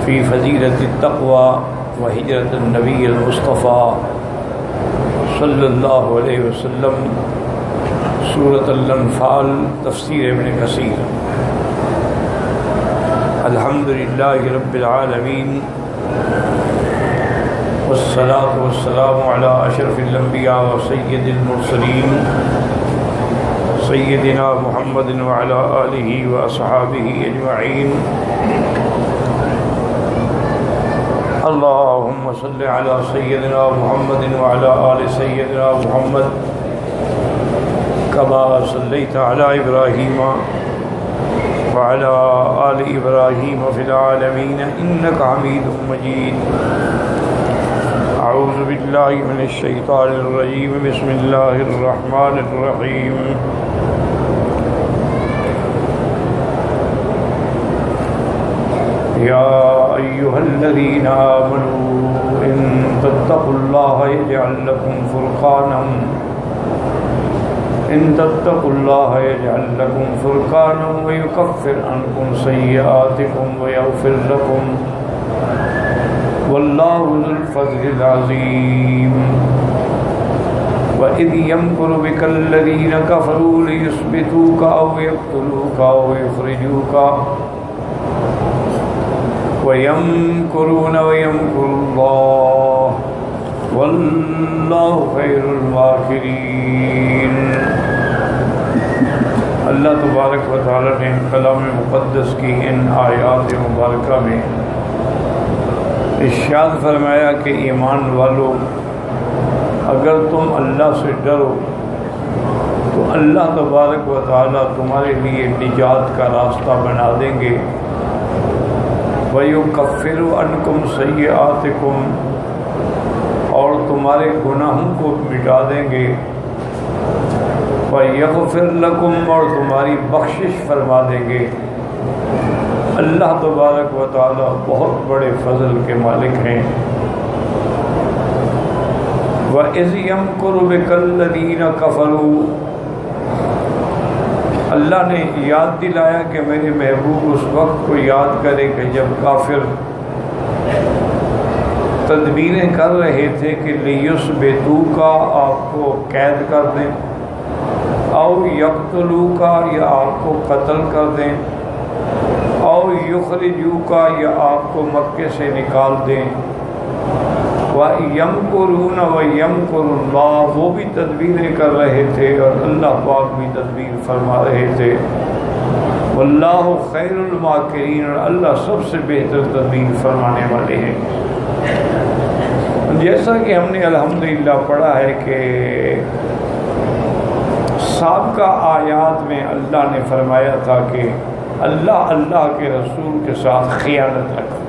فی فضیلۃ التقوی و ہجرت النبی المصطفیٰ صلی اللہ علیہ وسلم، سورۃ الانفال، تفسیر ابن کثیر۔ الحمدللہ رب العالمین والصلاة والسلام علی اشرف الانبیاء و سید المرسلین سیدنا محمد وعلی آلہ و اصحابہ اجمعین۔ اللہم صل علی سیدنا محمد وعلی آل سیدنا محمد کما صلیت علی ابراہیم وعلى آل إبراهيم في العالمين إنك حميد مجيد۔ أعوذ بالله من الشيطان الرجيم، بسم الله الرحمن الرحيم۔ يا أيها الذين آمنوا إن تتقوا الله يجعل لكم فرقانا ويكفر عنكم سيئاتكم ويغفر لكم والله ذو الفضل العظيم۔ وإذ يمكر بك الذين كفروا ليثبتوك أو يقتلوك أو يخرجوك ويمكرون ويمكر الله واللہ خیر الماکرین۔ اللہ تبارک و تعالی نے کلام مقدس کی ان آیات مبارکہ میں ارشاد فرمایا کہ ایمان والو، اگر تم اللہ سے ڈرو تو اللہ تبارک و تعالی تمہارے لیے نجات کا راستہ بنا دیں گے۔ وَيُكَفِّرُ عَنْكُمْ سَيِّئَاتِكُمْ، اور تمہارے گناہوں کو مٹا دیں گے۔ وَيَغْفِرْ لَكُمْ، اور تمہاری بخشش فرما دیں گے۔ اللہ تبارک و تعالی بہت بڑے فضل کے مالک ہیں۔ وَإِذْ يَمْكُرُ بِكَ الَّذِينَ كَفَرُوا، اللہ نے یاد دلایا کہ میرے محبوب اس وقت کو یاد کرے کہ جب کافر تدبیریں کر رہے تھے کہ لیثبتوک، آپ کو قید کر دیں، او یقتلوک، یا آپ کو قتل کر دیں، او یخرجوک، یا آپ کو مکے سے نکال دیں۔ وَيَمْكُرُونَ وَيَمْكُرُ اللَّهُ، وہ بھی تدبیریں کر رہے تھے اور اللہ پاک بھی تدبیر فرما رہے تھے۔ واللہ خیر الماکرین، اور اللہ سب سے بہتر تدبیر فرمانے والے ہیں۔ جیسا کہ ہم نے الحمدللہ پڑھا ہے کہ سابقہ آیات میں اللہ نے فرمایا تھا کہ اللہ کے رسول کے ساتھ خیانت رکھو۔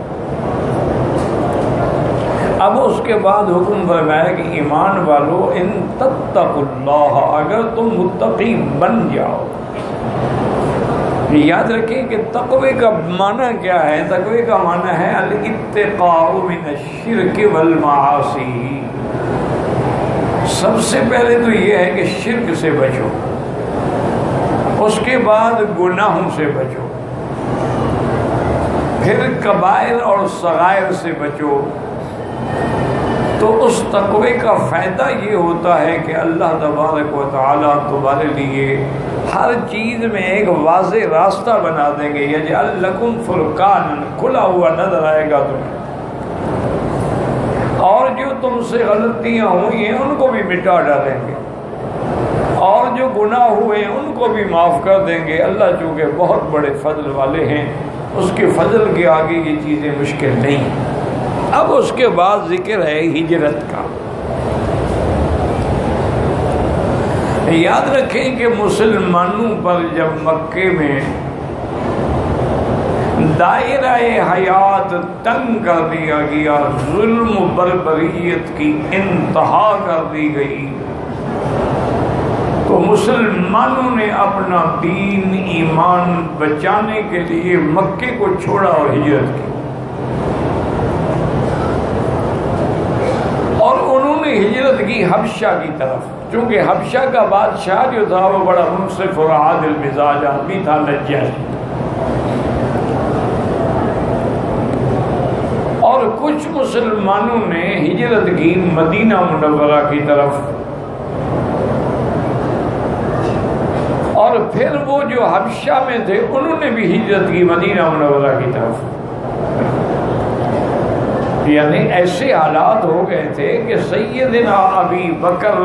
اب اس کے بعد حکم فرمایا کہ ایمان والو ان تتقوا اللہ، اگر تم متقی بن جاؤ۔ یاد رکھیں کہ تقوی کا معنی کیا ہے؟ تقوی کا معنی ہے الاتقاء من الشرک والمعاصی۔ سب سے پہلے تو یہ ہے کہ شرک سے بچو، اس کے بعد گناہوں سے بچو، پھر کبائر اور صغائر سے بچو۔ تو اس تقوی کا فائدہ یہ ہوتا ہے کہ اللہ تبارک و تعالی تمہارے لیے ہر چیز میں ایک واضح راستہ بنا دیں گے۔ یجعل لکم فرقان، کھلا ہوا نظر آئے گا تمہیں، اور جو تم سے غلطیاں ہوئی ہیں ان کو بھی مٹا ڈالیں گے، اور جو گناہ ہوئے ہیں ان کو بھی معاف کر دیں گے۔ اللہ چونکہ بہت بڑے فضل والے ہیں، اس کے فضل کے آگے یہ چیزیں مشکل نہیں۔ اب اس کے بعد ذکر ہے ہجرت کا۔ یاد رکھیں کہ مسلمانوں پر جب مکے میں دائرہ حیات تنگ کر دیا گیا، ظلم و بربریت کی انتہا کر دی گئی، تو مسلمانوں نے اپنا دین ایمان بچانے کے لیے مکے کو چھوڑا اور ہجرت کی، اور انہوں نے ہجرت کی حبشہ کی طرف، چونکہ حبشہ کا بادشاہ جو تھا وہ بڑا منصف اور عادل مزاج آدمی تھا، نجاشی۔ کچھ مسلمانوں نے ہجرت کی مدینہ منورہ کی طرف، اور پھر وہ جو حبشہ میں تھے انہوں نے بھی ہجرت کی مدینہ منورہ کی طرف۔ یعنی ایسے حالات ہو گئے تھے کہ سیدنا ابی بکر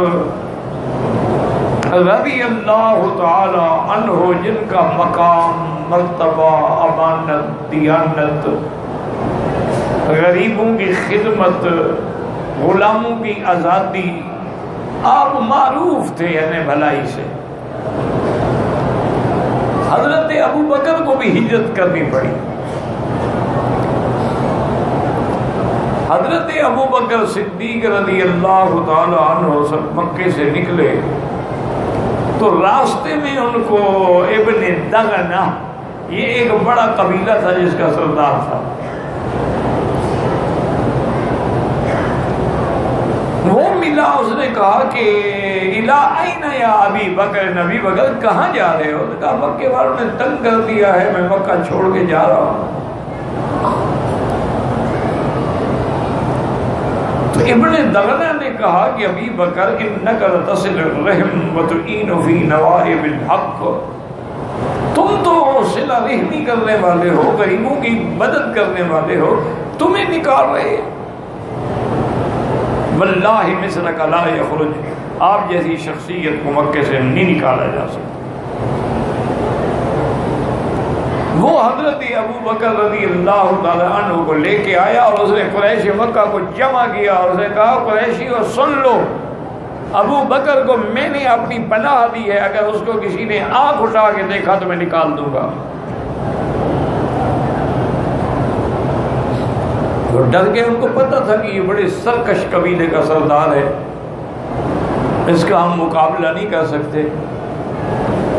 رضی اللہ تعالی عنہ، جن کا مقام، مرتبہ، امانت، دیانت، غریبوں کی خدمت، غلاموں کی آزادی، آپ معروف تھے یعنی بھلائی سے، حضرت ابو بکر کو بھی ہجرت کرنی پڑی۔ حضرت ابو بکر صدیق رضی اللہ تعالی عنہ سب مکے سے نکلے تو راستے میں ان کو ابن دغنہ، یہ ایک بڑا قبیلہ تھا جس کا سردار تھا، وہ ملا۔ اس نے کہا کہ الا این یا ابی بکر، نبی بکر کہاں جا رہے ہو؟ کہا مکے والوں نے تنگ کر دیا ہے، میں مکہ چھوڑ کے جا رہا ہوں۔ تو ابن دغنہ نے کہا کہ ابی بکر انک لتصل الرحم وتعین فی نوائب الحق، تم تو صلہ رحمی کرنے والے ہو، غریبوں کی مدد کرنے والے ہو، تمہیں نکال رہے ہیں۔ واللہ مثلک لا یخرج، آپ جیسی شخصیت کو مکے سے نہیں نکالا جا سکتا۔ وہ حضرت ابو بکر رضی اللہ تعالی عنہ کو لے کے آیا اور اس نے قریش مکہ کو جمع کیا اور اس نے کہا قریشیو سن لو، ابو بکر کو میں نے اپنی پناہ دی ہے، اگر اس کو کسی نے آنکھ اٹھا کے دیکھا تو میں نکال دوں گا۔ وہ ڈر کے، ان کو پتہ تھا کہ یہ بڑے سرکش قبیلے کا سردار ہے، اس کا ہم مقابلہ نہیں کر سکتے۔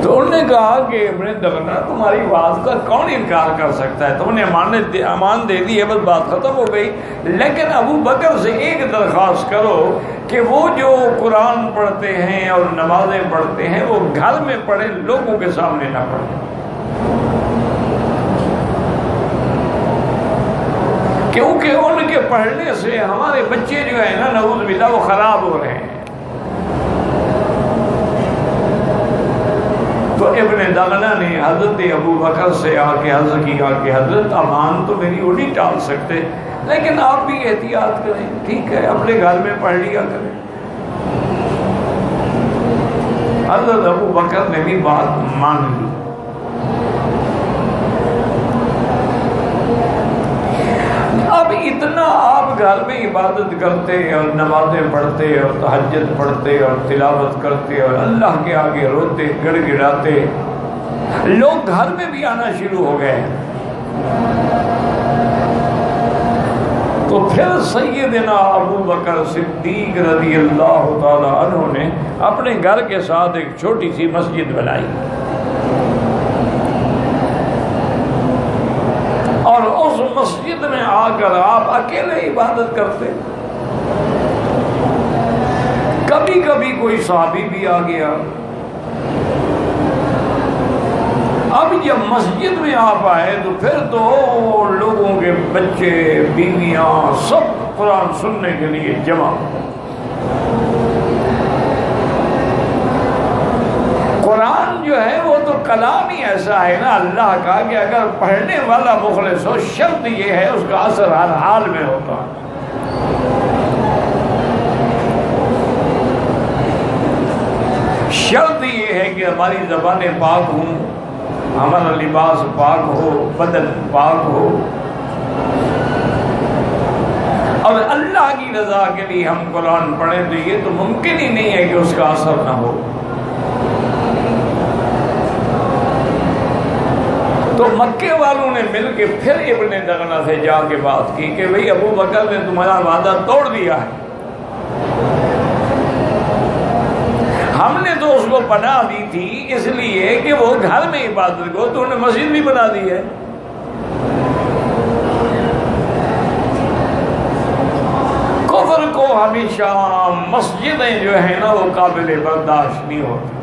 تو انہوں نے کہا کہ ابن دغنہ تمہاری بات کا کون انکار کر سکتا ہے، تم نے امان دے دی ہے، بس بات ختم ہو گئی، لیکن ابو بکر سے ایک درخواست کرو کہ وہ جو قرآن پڑھتے ہیں اور نمازیں پڑھتے ہیں وہ گھر میں پڑھیں، لوگوں کے سامنے نہ پڑھیں، کیونکہ ان کے پڑھنے سے ہمارے بچے جو ہیں نا نعوذ باللہ وہ خراب ہو رہے ہیں۔ تو ابن دغنہ نے حضرت ابو بکر سے آ کے عرض کیا کہ حضرت امان تو میری وہ نہیں ٹال سکتے، لیکن آپ بھی احتیاط کریں، ٹھیک ہے اپنے گھر میں پڑھ لیا کریں۔ حضرت ابو بکر نے بھی بات مان لی۔ اب اتنا آپ گھر میں عبادت کرتے اور نمازیں پڑھتے اور تہجد پڑھتے اور تلاوت کرتے اور اللہ کے آگے روتے گڑ گڑاتے، لوگ گھر میں بھی آنا شروع ہو گئے۔ تو پھر سیدنا ابو بکر صدیق رضی اللہ تعالی عنہ نے اپنے گھر کے ساتھ ایک چھوٹی سی مسجد بنائی، اور اس مسجد میں آ کر آپ اکیلے عبادت کرتے۔ کبھی کبھی کوئی صحابی بھی آ گیا۔ اب جب مسجد میں آپ آئے تو پھر تو لوگوں کے بچے، بیویاں سب قرآن سننے کے لیے جمع۔ قرآن جو ہے وہ تو کلام ہی ایسا ہے نا اللہ کا کہ اگر پڑھنے والا مخلص ہو، شرط یہ ہے اس کا اثر ہر حال میں ہوتا ہے۔ شرط یہ ہے کہ ہماری زبانیں پاک ہوں، ہمارا لباس پاک ہو، بدن پاک ہو، اور اللہ کی رضا کے لیے ہم قرآن پڑھیں، تو یہ تو ممکن ہی نہیں ہے کہ اس کا اثر نہ ہو۔ تو مکے والوں نے مل کے پھر ابن دغنہ سے جا کے بات کی کہ بھئی ابو بکر نے تمہارا وعدہ توڑ دیا ہے، ہم نے تو اس کو پناہ دی تھی اس لیے کہ وہ گھر میں عبادت کو، تو انہوں نے مسجد بھی بنا دی ہے۔ کفر کو ہمیشہ مسجدیں جو ہیں نا وہ قابل برداشت نہیں ہوتی۔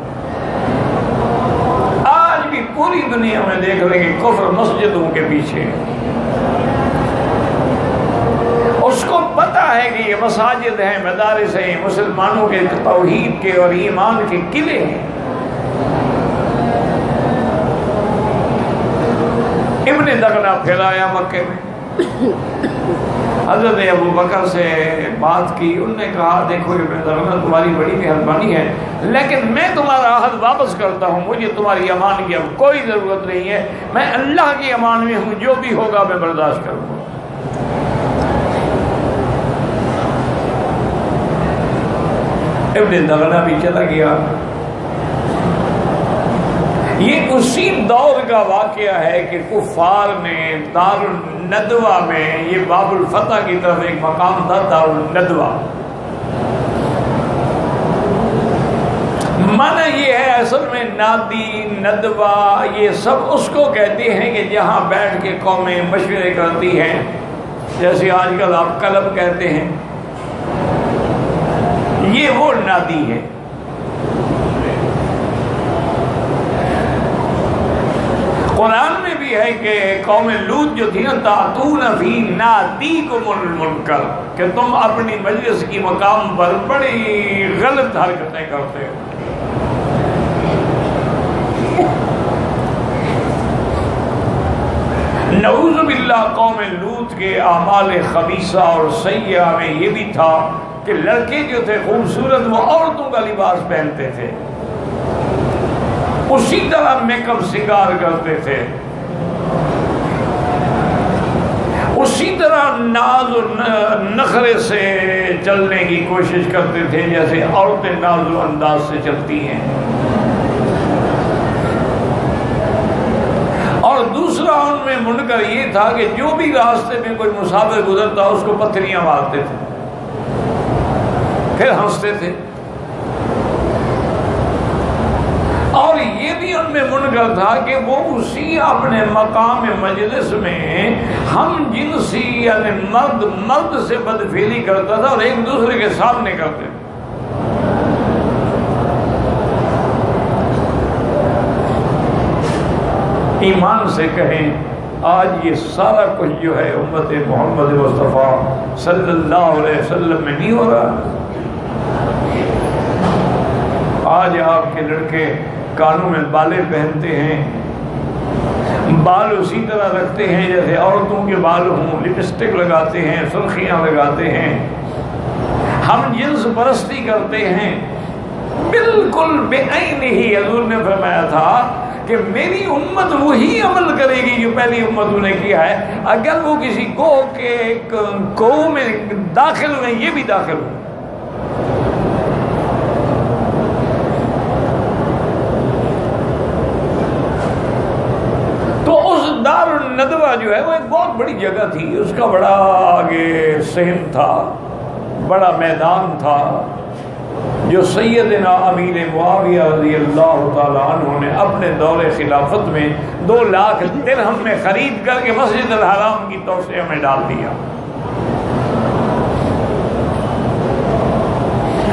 آج بھی پوری دنیا میں دیکھ لیں کہ کفر مسجدوں کے پیچھے ہے۔ مساجد ہیں، مدارس ہیں، مسلمانوں کے توحید کے اور ایمان کے قلعے ہیں۔ ابن دغنہ پھیلایا مکے میں، حضرت ابو بکر سے بات کی، انہوں نے کہا دیکھو ابن دغنہ تمہاری بڑی مہربانی ہے، لیکن میں تمہارا عہد واپس کرتا ہوں، مجھے تمہاری امان کی اب کوئی ضرورت نہیں ہے، میں اللہ کی امان میں ہوں، جو بھی ہوگا میں برداشت کروں گا۔ ابن دغنہ بھی چلا گیا۔ یہ اسی دور کا واقعہ ہے کہ کفار نے دار الندوہ میں، یہ باب الفتح کی طرف ایک مقام تھا دار الندوہ، معنی یہ ہے اصل میں نادی ندوہ یہ سب اس کو کہتے ہیں کہ جہاں بیٹھ کے قومیں مشورے کرتی ہیں، جیسے آج کل آپ کلب کہتے ہیں، یہ وہ نادی ہے۔ قرآن میں بھی ہے کہ قوم لوط جو تھی نا، تَأْتُونَ فِي نَادِيكُمُ الْمُنْكَرَ، کہ تم اپنی مجلس کی مقام پر بڑی غلط حرکتیں کرتے ہو۔ نعوذ باللہ قوم لوط کے اعمال خبیثہ اور سیئہ میں یہ بھی تھا کہ لڑکے جو تھے خوبصورت وہ عورتوں کا لباس پہنتے تھے، اسی طرح میک اپ سنگار کرتے تھے، اسی طرح ناز و نخرے سے چلنے کی کوشش کرتے تھے جیسے عورتیں ناز و انداز سے چلتی ہیں۔ اور دوسرا ان میں منکر یہ تھا کہ جو بھی راستے میں کوئی مسافر گزرتا اس کو پتھریاں مارتے تھے، پھر ہنستے تھے۔ اور یہ بھی ان میں منکر تھا کہ وہ اسی اپنے مقام مجلس میں ہم جنسی یعنی مرد سے بدفعلی کرتا تھا اور ایک دوسرے کے سامنے کرتے تھے۔ ایمان سے کہیں آج یہ سارا کچھ جو ہے امت محمد مصطفیٰ صلی اللہ علیہ وسلم میں نہیں ہو رہا۔ آج آپ کے لڑکے کانوں میں بالیں پہنتے ہیں، بال اسی طرح رکھتے ہیں جیسے عورتوں کے بال ہوں، لپسٹک لگاتے ہیں، سرخیاں لگاتے ہیں، ہم جنس پرستی کرتے ہیں۔ بالکل بے عین ہی حضور نے فرمایا تھا کہ میری امت وہی عمل کرے گی جو پہلی امتوں نے کیا ہے، اگر وہ کسی گوہ کے گوہ میں داخل ہوئے یہ بھی داخل ہو۔ دار الندوہ جو ہے وہ ایک بہت بڑی جگہ تھی، اس کا بڑا آگے صحن تھا، بڑا میدان تھا، جو سیدنا امیر معاویہ رضی اللہ تعالیٰ عنہ نے اپنے دور خلافت میں 2 لاکھ درہم میں خرید کر کے مسجد الحرام کی توسعہ میں ڈال دیا۔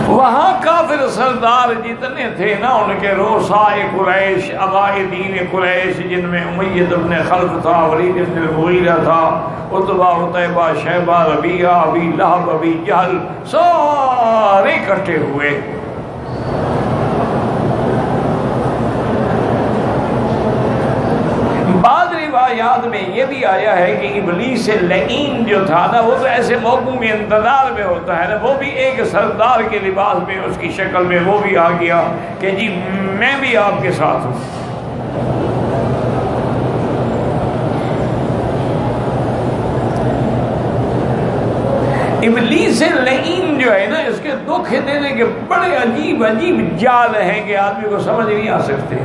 وہاں کافر سردار جتنے تھے نا، ان کے روسائے قریش، عبائدین قریش، جن میں امیہ بن خلف تھا، ولید بن المغیرہ تھا، عتبہ، عتیبہ، شیبہ، ربیعہ، ابی لہب، ابی جہل، سارے اکٹھے ہوئے۔ بعض روایات میں یہ بھی آیا ہے کہ ابلیس لعین جو تھا نا، وہ تو ایسے موقعوں میں انتظار میں ہوتا ہے نا، وہ بھی ایک سردار کے لباس میں، اس کی شکل میں وہ بھی آ گیا کہ جی میں بھی آپ کے ساتھ ہوں۔ ابلیس لعین جو ہے نا، اس کے دکھ دینے کے بڑے عجیب عجیب جال ہیں کہ آدمی کو سمجھ نہیں آ سکتے،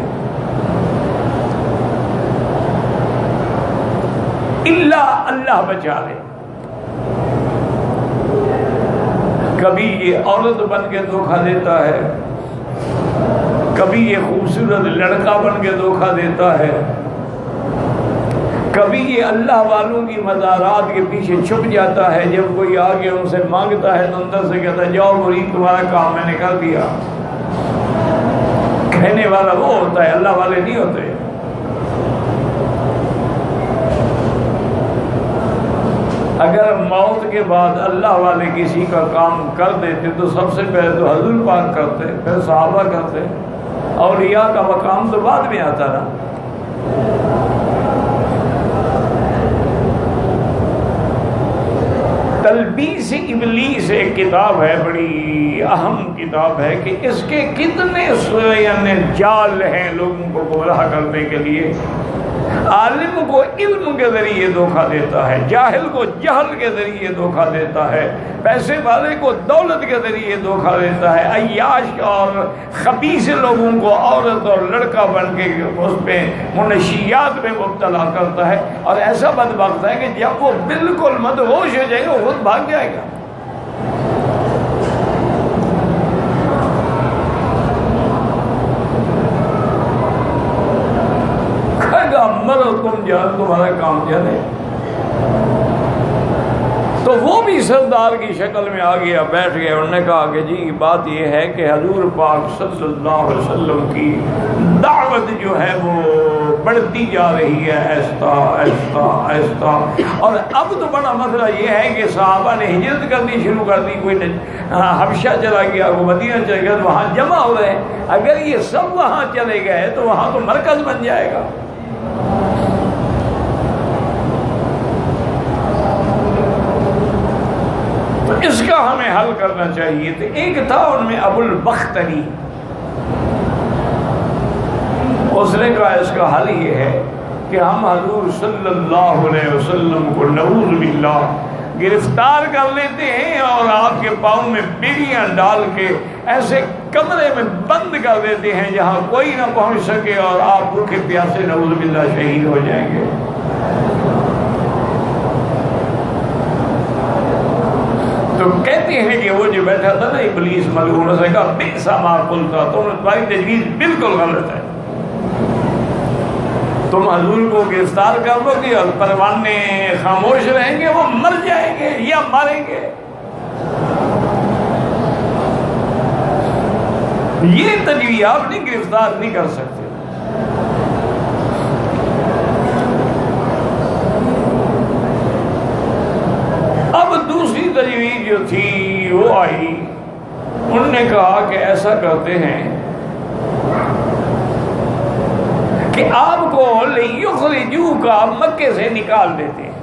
اللہ بچا لے۔ کبھی یہ عورت بن کے دھوکہ دیتا ہے، کبھی یہ خوبصورت لڑکا بن کے دھوکہ دیتا ہے، کبھی یہ اللہ والوں کی مزارات کے پیچھے چھپ جاتا ہے، جب کوئی آگے ان سے مانگتا ہے تو اندر سے کہتا ہے جاؤ مرید تمہارا کام میں نے کر دیا۔ کہنے والا وہ ہوتا ہے، اللہ والے نہیں ہوتے۔ اگر موت کے بعد اللہ والے کسی کا کام کر دیتے تو سب سے پہلے تو حضور پاک کرتے، پھر صحابہ کرتے، اولیاء کا مقام تو بعد میں آتا نا۔ تلبیس ابلیس ایک کتاب ہے، بڑی اہم کتاب ہے کہ اس کے کتنے یعنی جال ہیں لوگوں کو گمراہ کرنے کے لیے۔ عالم کو علم کے ذریعے دھوکہ دیتا ہے، جاہل کو جہل کے ذریعے دھوکہ دیتا ہے، پیسے والے کو دولت کے ذریعے دھوکہ دیتا ہے، عیاش اور خبیث لوگوں کو عورت اور لڑکا بن کے اس پہ منشیات میں مبتلا کرتا ہے، اور ایسا بدبخت ہے کہ جب وہ بالکل مدہوش ہو جائے گا وہ خود بھاگ جائے گا۔ مرو تم جان، تمہارا کام جانے۔ تو وہ بھی سردار کی شکل میں آ گیا، بیٹھ گیا۔ انہوں نے کہا کہ جی بات یہ ہے کہ حضور پاک صلی اللہ علیہ وسلم کی دعوت جو ہے وہ بڑھتی جا رہی ہے ایستا ایستا ایستا، اور اب تو بڑا مسئلہ یہ ہے کہ صحابہ نے ہجرت کرنی شروع کر دی، کوئی حبشہ چلا گیا، وہ مدینہ چلا گیا، تو وہاں جمع ہو رہے ہیں۔ اگر یہ سب وہاں چلے گئے تو وہاں تو مرکز بن جائے گا۔ اس کا ہمیں حل کرنا چاہیے تھا۔ ایک تھا ان میں ابو البختری، اس نے کہا اس کا حل یہ ہے کہ ہم حضور صلی اللہ علیہ وسلم کو نعوذ باللہ گرفتار کر لیتے ہیں اور آپ کے پاؤں میں بیڑیاں ڈال کے ایسے کمرے میں بند کر دیتے ہیں جہاں کوئی نہ پہنچ سکے، اور آپ بھوکے پیاسے نعوذ باللہ شہید ہو جائیں گے۔ تو کہتے ہیں کہ وہ جو بیٹھا تھا نا ابلیس ملعون، اس نے کہا بئس ما قلت، تمہاری تجویز بالکل غلط ہے، تم حضور کو گرفتار کر لو گے اور پروانے خاموش رہیں گے، وہ مر جائیں گے یا ماریں گے۔ یہ تجویز آپ نہیں گرفتار نہیں کر سکتے۔ اب دوسری تجویز جو تھی وہ آئی، انہوں نے کہا کہ ایسا کرتے ہیں کہ آپ کو لِيُخْرِجُوكَ مکے سے نکال دیتے ہیں۔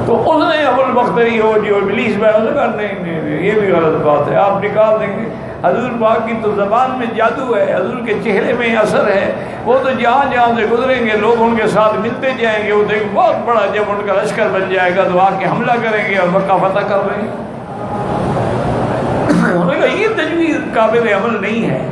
تو اس نے ابو البختری ہو جو ابلیس میں، اس نے کہا نہیں یہ بھی غلط بات ہے، آپ نکال دیں گے۔ حضور پاک کی تو زبان میں جادو ہے، حضور کے چہرے میں اثر ہے، وہ تو جہاں جہاں سے گزریں گے لوگ ان کے ساتھ ملتے جائیں گے، وہ تو ایک بہت بڑا جب ان کا لشکر بن جائے گا تو آ کے حملہ کریں گے اور مکہ فتح کر لیں گے۔ انہوں نے کہا یہ تجویز قابل عمل نہیں ہے۔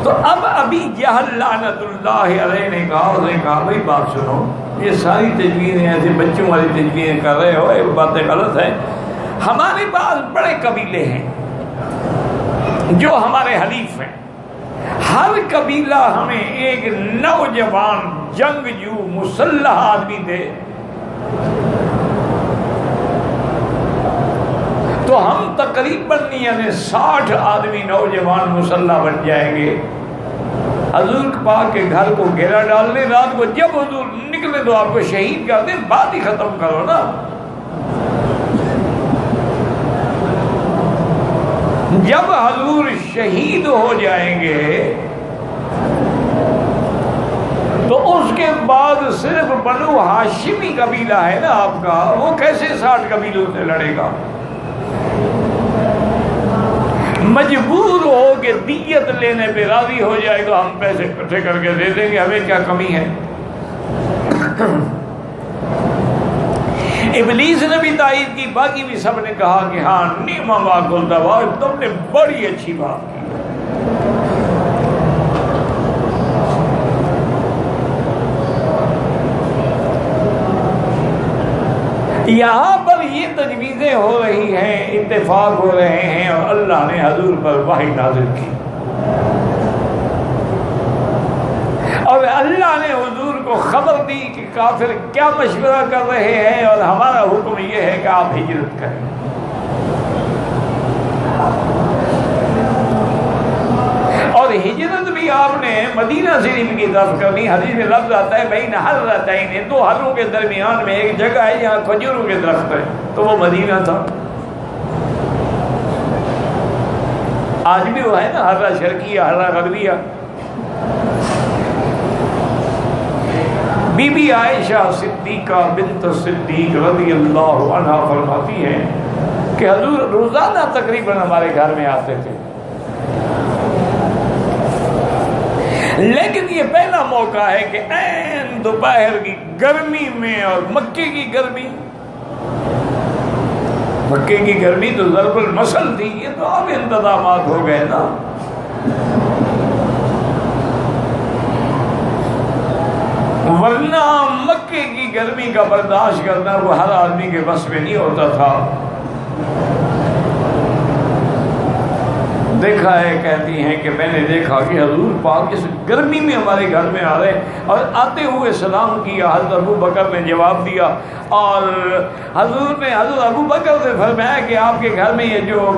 تو اب ابھی جہل لعنت اللہ علیہ نے کہا بھائی بات سنو، یہ ساری تجویزیں ایسے بچوں والی تجویزیں کر رہے ہو، یہ باتیں غلط ہیں۔ ہمارے پاس بڑے قبیلے ہیں جو ہمارے حلیف ہیں، ہر قبیلہ ہمیں ایک نوجوان جنگجو مسلح آدمی دے تو ہم تقریباً یعنی 60 آدمی نوجوان مسلح بن جائیں گے۔ حضور پاک کے گھر کو گھیرا ڈال لیں، رات کو جب حضور نکلے تو آپ کو شہید کر دیں، بات ہی ختم کرو نا۔ جب حضور شہید ہو جائیں گے تو اس کے بعد صرف بنو ہاشمی قبیلہ ہے نا آپ کا، وہ کیسے 60 قبیلوں سے لڑے گا؟ مجبور ہو کے دیت لینے پہ راضی ہو جائے گا، ہم پیسے اکٹھے کر کے دے دیں گے، ہمیں کیا کمی ہے۔ ابلیس نے بھی تائید کی، باقی بھی سب نے کہا کہ ہاں نعم ما قلت، تم نے بڑی اچھی بات کی۔ یہاں پر یہ تجویزیں ہو رہی ہیں، اتفاق ہو رہے ہیں، اور اللہ نے حضور پر وحی نازل کی، اور اللہ نے حضور کو خبر دی کہ کافر کیا مشورہ کر رہے ہیں، اور ہمارا حکم یہ ہے کہ آپ ہجرت کریں۔ آپ نے مدینہ شریف کی طرف کرنی، حدیث میں لفظ آتا ہے بین حرتین، دو حروں کے درمیان میں ایک جگہ ہے جہاں کھجوروں کے درخت ہے، تو وہ مدینہ تھا۔ آج بھی وہ ہے نا، حرہ شرقیہ، حرہ غربیہ۔ بی بی عائشہ صدیقہ بنت صدیق رضی اللہ عنہا فرماتی ہیں کہ حضور روزانہ تقریباً ہمارے گھر میں آتے تھے، لیکن یہ پہلا موقع ہے کہ عین دوپہر کی گرمی میں، اور مکے کی گرمی، مکے کی گرمی تو ضرب المثل تھی، یہ تو اب انتظامات ہو گئے نا۔ ورنہ مکے کی گرمی کا برداشت کرنا وہ ہر آدمی کے بس میں نہیں ہوتا تھا۔ دیکھا ہے، کہتی ہیں کہ میں نے دیکھا کہ حضور پاک اس گرمی میں ہمارے گھر میں آ رہے، اور آتے ہوئے سلام کیا، حضرت ابو بکر نے جواب دیا، اور حضرت ابو بکر نے فرمایا کہ آپ کے گھر میں یہ جو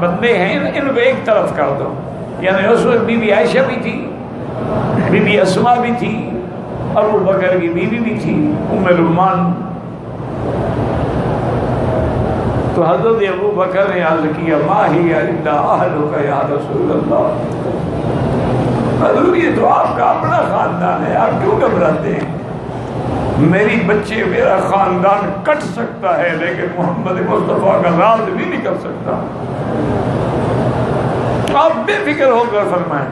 بندے ہیں ان کو ایک طرف کر دو۔ یعنی اس وقت بی بی عائشہ بھی تھی، بی بی اسما بھی تھی، ابو بکر کی بیوی بھی تھی ام رمان۔ تو حضرت ابو بکر نے عرض کیا ما ہی الا اہلک یا رسول اللہ، حضور یہ تو آپ کا اپنا خاندان ہے، آپ کیوں گھبراتے ہیں؟ میری بچے، میرا خاندان کٹ سکتا ہے لیکن محمد مصطفیٰ کا راز بھی نہیں کر سکتا، آپ بے فکر ہو کر فرمائیں۔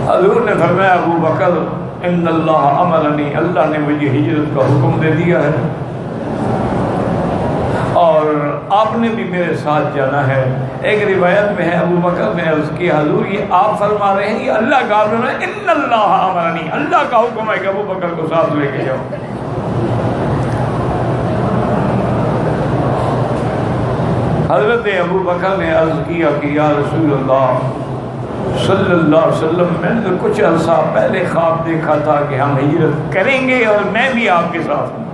حضور نے فرمایا ابو بکر ان اللہ امرنی، اللہ نے مجھے ہجرت کا حکم دے دیا ہے، اور آپ نے بھی میرے ساتھ جانا ہے۔ ایک روایت میں ہے ابو بکر نے عرض کیا حضور یہ آپ فرما رہے ہیں، یہ اللہ کا حکم ہے؟ ان اللہ امرنی، اللہ کا حکم ہے کہ ابو بکر کو ساتھ لے کے جاؤ۔ حضرت ابو بکر نے عرض کیا کہ یا رسول اللہ صلی اللہ علیہ وسلم، میں نے تو کچھ عرصہ پہلے خواب دیکھا تھا کہ ہم ہجرت کریں گے اور میں بھی آپ کے ساتھ ہوں۔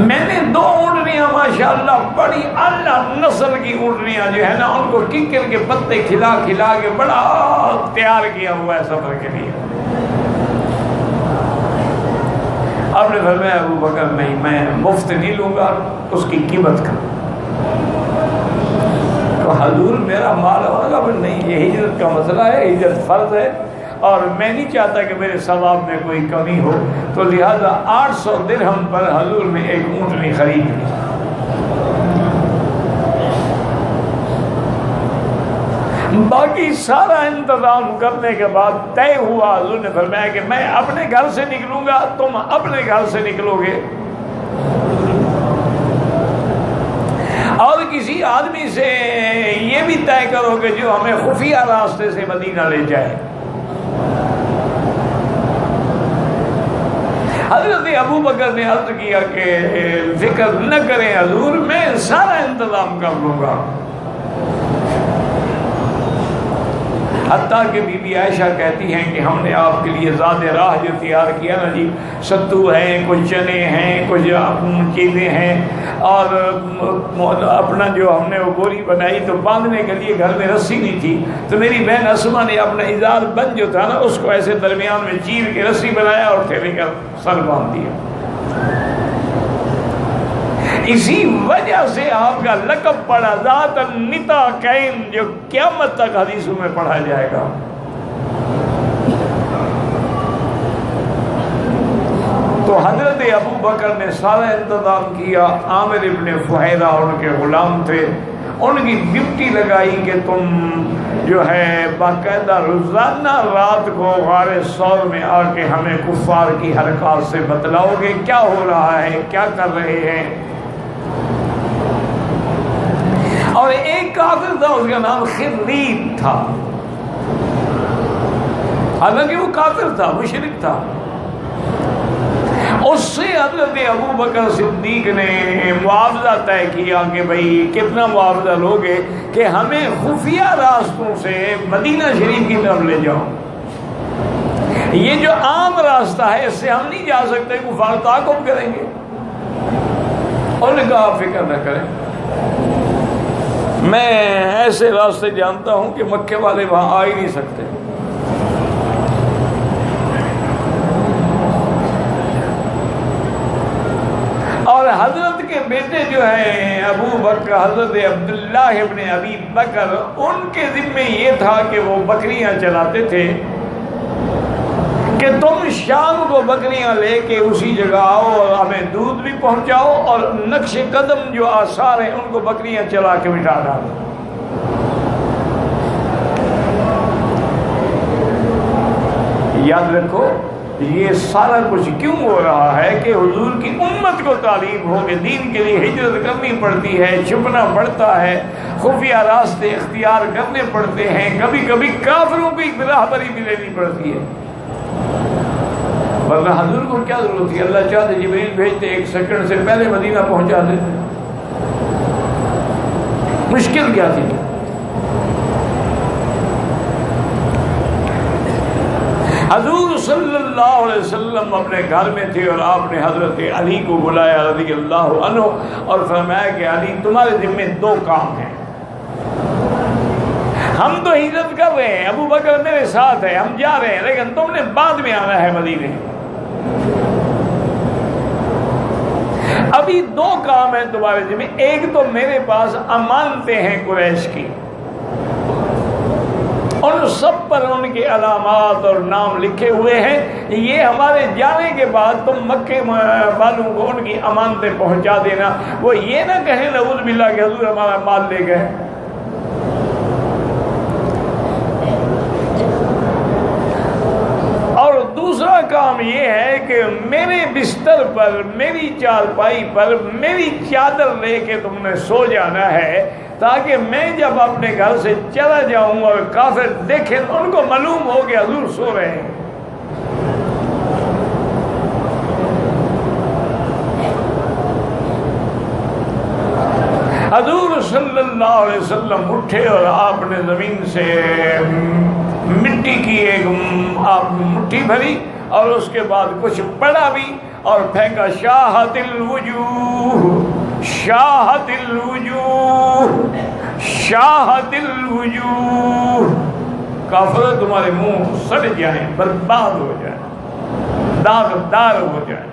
میں نے 2 اونٹنیاں ماشاءاللہ بڑی اعلیٰ نسل کی اونٹنیاں جو ہے نا، ان کو ککر کے پتے کھلا کھلا کے بڑا تیار کیا ہوا ہے سفر کے لیے۔ آپ نے فرمایا ابو بکر نہیں، میں مفت نہیں لوں گا، اس کی قیمت کا۔ تو حضور میرا مال ہوگا؟ نہیں، یہ ہجرت کا مسئلہ ہے، ہجرت فرض ہے، اور میں نہیں چاہتا کہ میرے ثواب میں کوئی کمی ہو، تو لہذا 800 درہم پر حضور نے ایک اونٹنی خرید لی۔ باقی سارا انتظام کرنے کے بعد طے ہوا، حضور نے فرمایا کہ میں اپنے گھر سے نکلوں گا، تم اپنے گھر سے نکلو گے، اور کسی آدمی سے یہ بھی طے کرو کہ جو ہمیں خفیہ راستے سے مدینہ لے جائے۔ حضرت ابو بکر نے عرض کیا کہ فکر نہ کریں حضور، میں سارا انتظام کر لوں گا۔ حتیٰ کہ بی بی عائشہ کہتی ہیں کہ ہم نے آپ کے لیے زاد راہ جو تیار کیا نا جی، ستو ہیں، کچھ چنے ہیں، کچھ چیزیں ہیں، اور اپنا جو ہم نے وہ بوری بنائی تو باندھنے کے لیے گھر میں رسی نہیں تھی، تو میری بہن اسما نے اپنا ازار بند جو تھا نا اس کو ایسے درمیان میں چیر کے رسی بنایا اور تھیلے کا سر باندھ دیا۔ اسی وجہ سے آپ کا لقب پڑا ذات النطاقین، جو قیامت تک حدیثوں میں پڑھا جائے گا۔ تو حضرت ابو بکر نے سارا انتظام کیا۔ عامر ابن فہیرہ ان کے غلام تھے، ان کی ڈیوٹی لگائی کہ تم جو ہے باقاعدہ روزانہ رات کو غار ثور میں آ کے ہمیں کفار کی حرکات سے بتلاؤ گے کیا ہو رہا ہے، کیا کر رہے ہیں۔ اور ایک کافر تھا، اس کا نام خرید تھا، حالانکہ وہ کافر تھا، مشرک تھا۔ اس سے حضرت ابو بکر صدیق نے معاوضہ طے کیا کہ بھائی کتنا معاوضہ لوگے کہ ہمیں خفیہ راستوں سے مدینہ شریف کی طرف لے جاؤ، یہ جو عام راستہ ہے اس سے ہم نہیں جا سکتے، کفار تعاقب کریں گے۔ انہوں نے کہا فکر نہ کریں، میں ایسے راستے جانتا ہوں کہ مکے والے وہاں آ ہی نہیں سکتے. اور حضرت کے بیٹے جو ہیں ابو بکر، حضرت عبداللہ ابن ابی بکر، ان کے ذمے یہ تھا کہ وہ بکریاں چلاتے تھے کہ تم شام کو بکریاں لے کے اسی جگہ آؤ اور ہمیں دودھ بھی پہنچاؤ، اور نقش قدم جو آثار ہیں ان کو بکریاں چلا کے مٹا ڈالو. یاد رکھو یہ سارا کچھ کیوں ہو رہا ہے کہ حضور کی امت کو تعلیم ہو کہ دین کے لیے ہجرت کرنی پڑتی ہے، چھپنا پڑتا ہے، خفیہ راستے اختیار کرنے پڑتے ہیں، کبھی کبھی کافروں کی راہبری بھی لینی پڑتی ہے. ورنہ حضور کو کیا ضرورت تھی؟ اللہ چاہتے جبریل بھیجتے، 1 سیکنڈ سے پہلے مدینہ پہنچا دیتے. مشکل کیا تھی؟ حضور صلی اللہ علیہ وسلم اپنے گھر میں تھے اور آپ نے حضرت علی کو بلایا رضی اللہ عنہ اور فرمایا کہ علی تمہارے ذمہ 2 کام ہیں. ہم تو ہجرت کر رہے ہیں، ابو بکر میرے ساتھ ہے، ہم جا رہے ہیں، لیکن تم نے بعد میں آنا ہے مدینے. ابھی 2 کام ہیں تمہارے ذمہ. ایک تو میرے پاس امانتیں ہیں قریش کی، ان سب پر ان کے علامات اور نام لکھے ہوئے ہیں. یہ ہمارے جانے کے بعد تم مکے والوں کو ان کی امانتیں پہنچا دینا. وہ یہ نہ کہیں نعوذ باللہ کہ حضور ہمارا مال لے گئے. اور دوسرا کام یہ ہے کہ میرے بستر پر، میری چارپائی پر میری چادر لے کے تم نے سو جانا ہے، تاکہ میں جب اپنے گھر سے چلا جاؤں اور کافر دیکھیں تو ان کو معلوم ہو کہ حضور سو رہے ہیں. حضور صلی اللہ علیہ وسلم اٹھے اور آپ نے زمین سے مٹی کی ایک آپ مٹھی بھری اور اس کے بعد کچھ پڑا بھی اور پھینکا. شاہت الوجوہ، شاہت الوجوہ، شاہت الوجوہ. کافر تمہارے منہ سڑ جائیں، برباد ہو جائیں، داغدار ہو جائیں.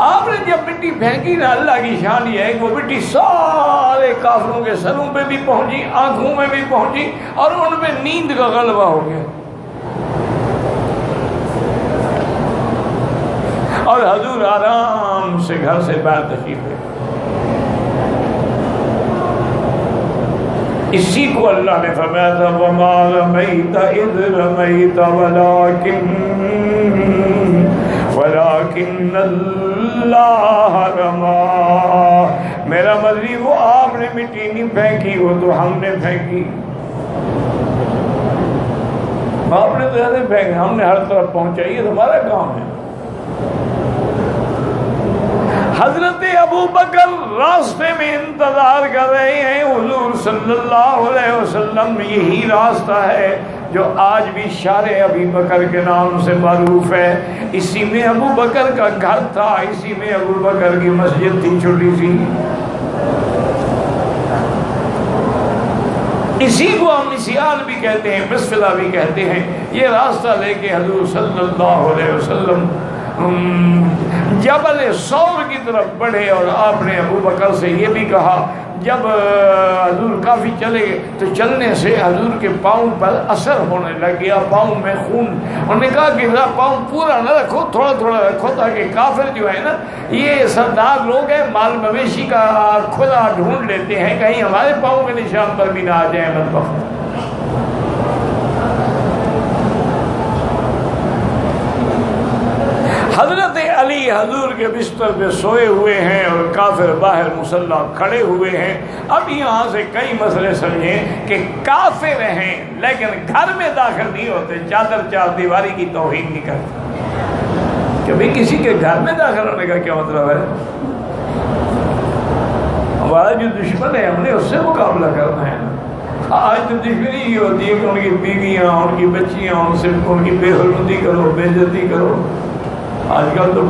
آپ نے جب مٹی پھینکی نا، اللہ کی شان یہ ہے کہ وہ مٹی سارے کافروں کے سروں پہ بھی پہنچی، آنکھوں میں بھی پہنچی اور ان میں نیند کا غلبہ ہو گیا. اور حضور آرام سے گھر سے باہر تشریف لے. اسی کو اللہ نے فرمایا تھا وَمَا رَمَيْتَ إِذْ رَمَيْتَ وَلَكِنَّ اللَّهَ رَمَى. میرا مدری وہ آپ نے مٹی نہیں پھینکی، وہ تو ہم نے پھینکی. آپ نے تو ایسے پھینکی، ہم نے ہر طرف پہنچائی، یہ ہمارا کام ہے. حضرت ابو بکر راستے میں انتظار کر رہے ہیں. حضور صلی اللہ علیہ وسلم یہی راستہ ہے جو آج بھی شارع ابی بکر کے نام سے معروف ہے. اسی میں ابو بکر کا گھر تھا، اسی میں ابو بکر کی مسجد تھی چھوٹی سی. اسی کو ہم مسیال بھی کہتے ہیں، مسفلہ بھی کہتے ہیں. یہ راستہ لے کے حضور صلی اللہ علیہ وسلم جبل ثور کی طرف بڑھے اور آپ نے ابو بکر سے یہ بھی کہا، جب حضور کافی چلے تو چلنے سے حضور کے پاؤں پر اثر ہونے لگ گیا، پاؤں میں خون. انہوں نے کہا کہ ذرا پاؤں پورا نہ رکھو، تھوڑا تھوڑا رکھو، تاکہ کافر جو ہے نا یہ سردار لوگ ہیں، مال مویشی کا کھلا ڈھونڈ لیتے ہیں، کہیں ہمارے پاؤں کے نشان پر بھی نہ آ جائیں بدبخت. حضرت علی حضور کے بستر پہ سوئے ہوئے ہیں اور کافر باہر مسلح کھڑے ہوئے ہیں. اب یہاں سے کئی مسئلے سمجھیں کہ کافر ہیں لیکن گھر میں داخل نہیں ہوتے، چادر چار دیواری کی توہین نہیں کرتے. کہ بھئی کسی کے گھر میں داخل ہونے کا کیا مطلب ہے؟ ہمارا جو دشمن ہے ہم نے اس سے مقابلہ کرنا ہے. آج تو دشمنی یہ ہوتی ہے کہ ان کی بیویاں، ان کی بچیاں، ان سے ان کی بے حرمتی کرو، بے عزتی کرو. آج کل تو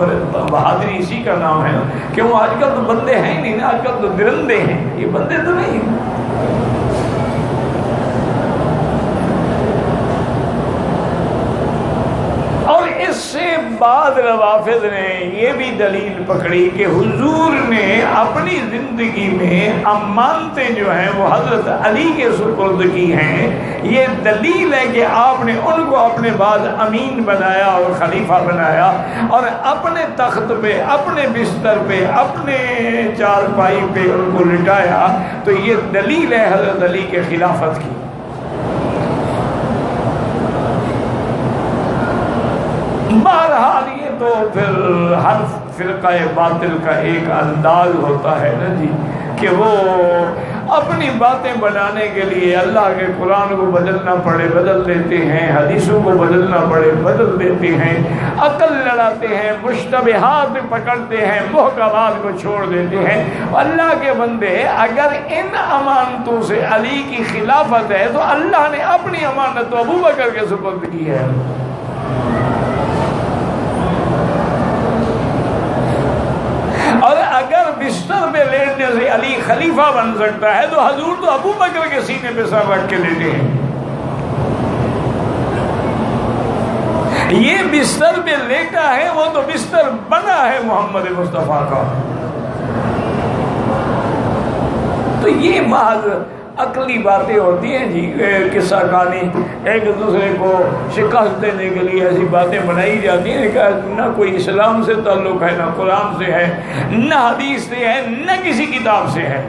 بہادری اسی کا نام ہے نا، کیوں آج کل تو بندے ہیں نہیں نا، آج کل تو درندے ہیں، یہ بندے تو نہیں۔ اور اس سے بعد روافض نے یہ بھی دلیل پکڑی کہ حضور نے اپنی زندگی میں امانتیں جو ہیں وہ حضرت علی کے سپرد کی ہیں، یہ دلیل ہے کہ آپ نے ان کو اپنے بعد امین بنایا اور خلیفہ بنایا، اور اپنے تخت پہ، اپنے بستر پہ، اپنے چارپائی پہ ان کو لٹایا، تو یہ دلیل ہے حضرت علی کے خلافت کی۔ بہرحال یہ تو پھر ہر فرقہ باطل کا ایک انداز ہوتا ہے نا جی، کہ وہ اپنی باتیں بنانے کے لیے اللہ کے قرآن کو بدلنا پڑے بدل دیتے ہیں، حدیثوں کو بدلنا پڑے بدل دیتے ہیں، عقل لڑاتے ہیں، مشتبہات پکڑتے ہیں، محکمات کو چھوڑ دیتے ہیں۔ اللہ کے بندے، اگر ان امانتوں سے علی کی خلافت ہے تو اللہ نے اپنی امانت تو ابو بکر کے سپرد کی ہے۔ اور اگر بستر پہ لیٹنے سے علی خلیفہ بن سکتا ہے تو حضور تو ابو بکر کے سینے پہ سر رکھ کے لیٹے ہیں۔ یہ بستر پہ لیٹا ہے، وہ تو بستر بنا ہے محمد مصطفیٰ کا۔ تو یہ محض عقلی باتیں ہوتی ہیں جی، قصہ کہانی ایک دوسرے کو شکست دینے کے لیے ایسی باتیں بنائی جاتی ہیں کہ نہ کوئی اسلام سے تعلق ہے، نہ قرآن سے ہے، نہ حدیث سے ہے، نہ کسی کتاب سے ہے۔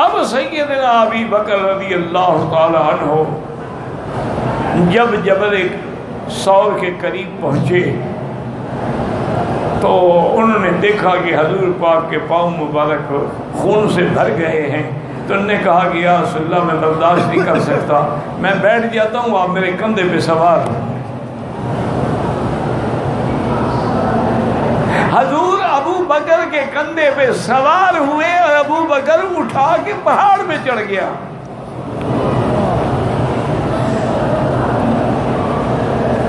اب سیدنا ابی بکر رضی اللہ تعالی عنہ جب جبل ثور کے قریب پہنچے تو انہوں نے دیکھا کہ حضور پاک کے پاؤں مبارک خون سے بھر گئے ہیں، تو انہوں نے کہا کہ یا رسول اللہ میں برداشت نہیں کر سکتا، میں بیٹھ جاتا ہوں، آپ میرے کندھے پہ سوار ہوں۔ حضور ابو بکر کے کندھے پہ سوار ہوئے اور ابو بکر اٹھا کے پہاڑ پہ چڑھ گیا۔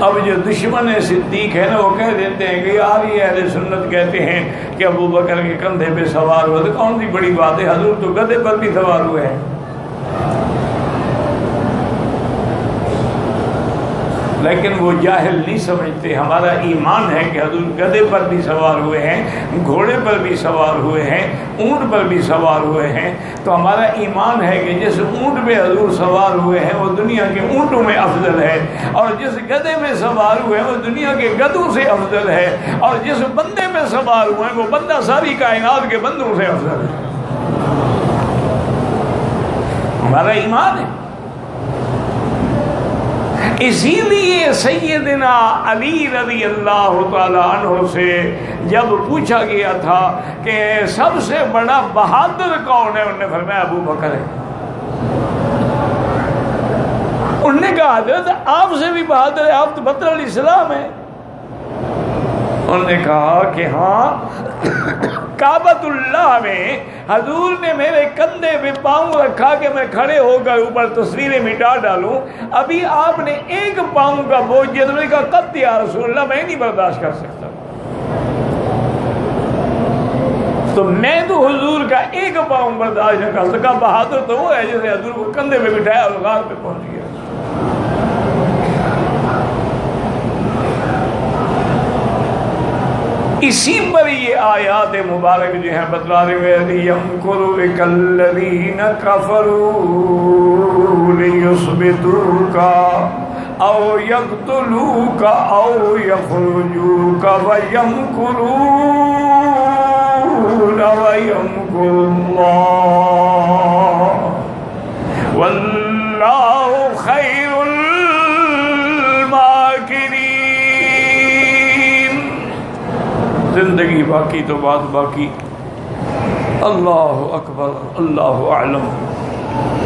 اب جو دشمن صدیق ہے نا وہ کہہ دیتے ہیں کہ یار یہ اہل سنت کہتے ہیں کہ ابو بکر کے کندھے پہ سوار ہوا، تو کون سی بڑی بات ہے، حضور تو گدھے پر بھی سوار ہوئے ہیں۔ لیکن وہ جاہل نہیں سمجھتے، ہمارا ایمان ہے کہ حضور گدھے پر بھی سوار ہوئے ہیں، گھوڑے پر بھی سوار ہوئے ہیں، اونٹ پر بھی سوار ہوئے ہیں، تو ہمارا ایمان ہے کہ جس اونٹ پہ حضور سوار ہوئے ہیں وہ دنیا کے اونٹوں میں افضل ہے، اور جس گدھے میں سوار ہوئے ہیں وہ دنیا کے گدھوں سے افضل ہے، اور جس بندے میں سوار ہوئے ہیں وہ بندہ ساری کائنات کے بندوں سے افضل ہے۔ ہمارا ایمان ہے۔ اسی لیے سیدنا علی رضی اللہ تعالی عنہ سے جب پوچھا گیا تھا کہ سب سے بڑا بہادر کون ہے، انہوں نے فرمایا ابو بکر ہے۔ انہوں نے کہا حضرت آپ سے بھی بہادر ہے، آپ تو بدر علیہ السلام ہیں۔ انہوں نے کہا کہ ہاں، کعبۃ اللہ میں حضور نے میرے کندھے پہ پاؤں رکھا کہ میں کھڑے ہو کر اوپر تصویریں مٹا ڈالوں، ابھی آپ نے ایک پاؤں کا بوجھ دیا، تو میں نے کہا قط یا رسول اللہ میں نہیں برداشت کر سکتا، تو میں تو حضور کا ایک پاؤں برداشت نہ کر سکا۔ بہادر تو وہ ہے جسے حضور کو کندھے پہ بٹھایا اور غار پہ پہنچ گیا۔ اسی پر یہ آیات مبارک جو ہیں بتلا رہے ہیں، یمکر بک الذین کفروا لیثبتوک او یقتلوک او یخرجوک ویمکرون ویمکر اللہ واللہ خیر الماکرین۔ زندگی باقی تو بات باقی۔ اللہ اکبر، اللہ اعلم۔